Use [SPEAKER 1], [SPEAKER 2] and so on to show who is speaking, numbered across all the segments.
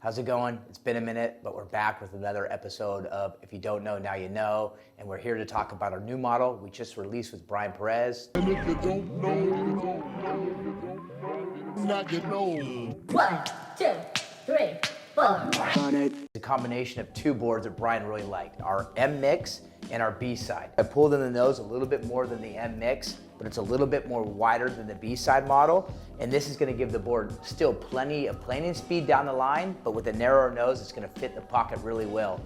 [SPEAKER 1] How's it going? It's been a minute, but we're back with another episode of If You Don't Know, Now You Know. And we're here to talk about our new model we just released with Bryan Perez.
[SPEAKER 2] And if you don't know, now you know.
[SPEAKER 3] 1, 2, 3, 4.
[SPEAKER 1] It's a combination of two boards that Bryan really liked, our M Mix and our B side. I pulled in the nose a little bit more than the M Mix, but it's a little bit more wider than the B side model. And this is gonna give the board still plenty of planing speed down the line, but with a narrower nose, it's gonna fit the pocket really well.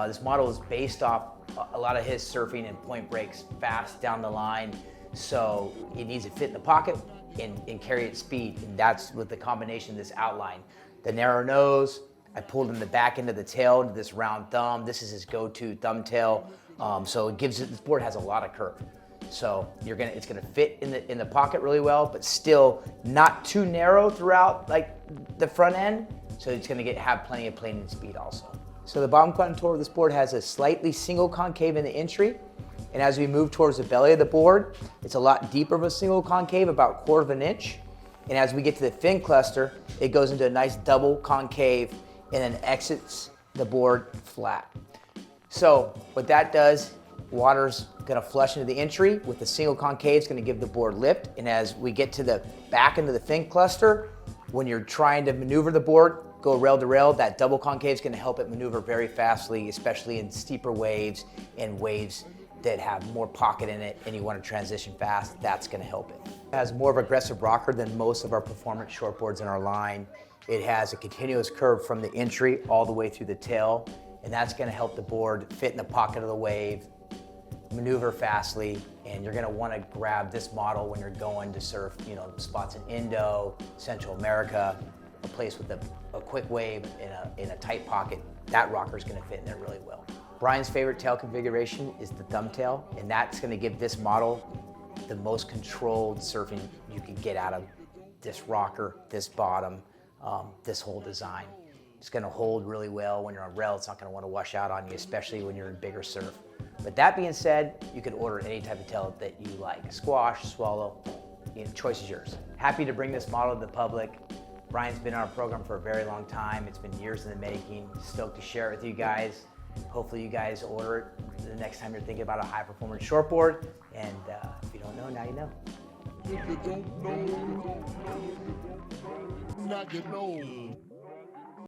[SPEAKER 1] This model is based off a lot of his surfing and point breaks fast down the line. So it needs to fit in the pocket and carry its speed. And that's with the combination of this outline. The narrow nose, I pulled in the back end of the tail into this round thumb. This is his go-to thumb tail. So it gives it, this board has a lot of curve. So it's gonna fit in the pocket really well, but still not too narrow throughout like the front end. So it's gonna have plenty of planing speed also. So the bottom contour of this board has a slightly single concave in the entry. And as we move towards the belly of the board, it's a lot deeper of a single concave, about 1/4 of an inch. And as we get to the fin cluster, it goes into a nice double concave and then exits the board flat. So what that does, water's gonna flush into the entry with the single concave. It's gonna give the board lift. And as we get to the back end of the fin cluster, when you're trying to maneuver the board, go rail to rail, that double concave is gonna help it maneuver very fastly, especially in steeper waves and waves that have more pocket in it and you wanna transition fast, that's gonna help it. It has more of an aggressive rocker than most of our performance shortboards in our line. It has a continuous curve from the entry all the way through the tail, and that's gonna help the board fit in the pocket of the wave, maneuver fastly, and you're gonna wanna grab this model when you're going to surf, spots in Indo, Central America, a place with a quick wave in a tight pocket. That rocker's gonna fit in there really well. Bryan's favorite tail configuration is the thumb tail, and that's gonna give this model the most controlled surfing you can get out of this rocker, this bottom, this whole design. It's gonna hold really well when you're on rail. It's not gonna wanna wash out on you, especially when you're in bigger surf. But that being said, you can order any type of tail that you like. Squash, swallow, choice is yours. Happy to bring this model to the public. Bryan's been on our program for a very long time. It's been years in the making. Stoked to share it with you guys. Hopefully you guys order it the next time you're thinking about a high performance shortboard. And if you don't know, now you know.
[SPEAKER 2] If you don't know, now you know.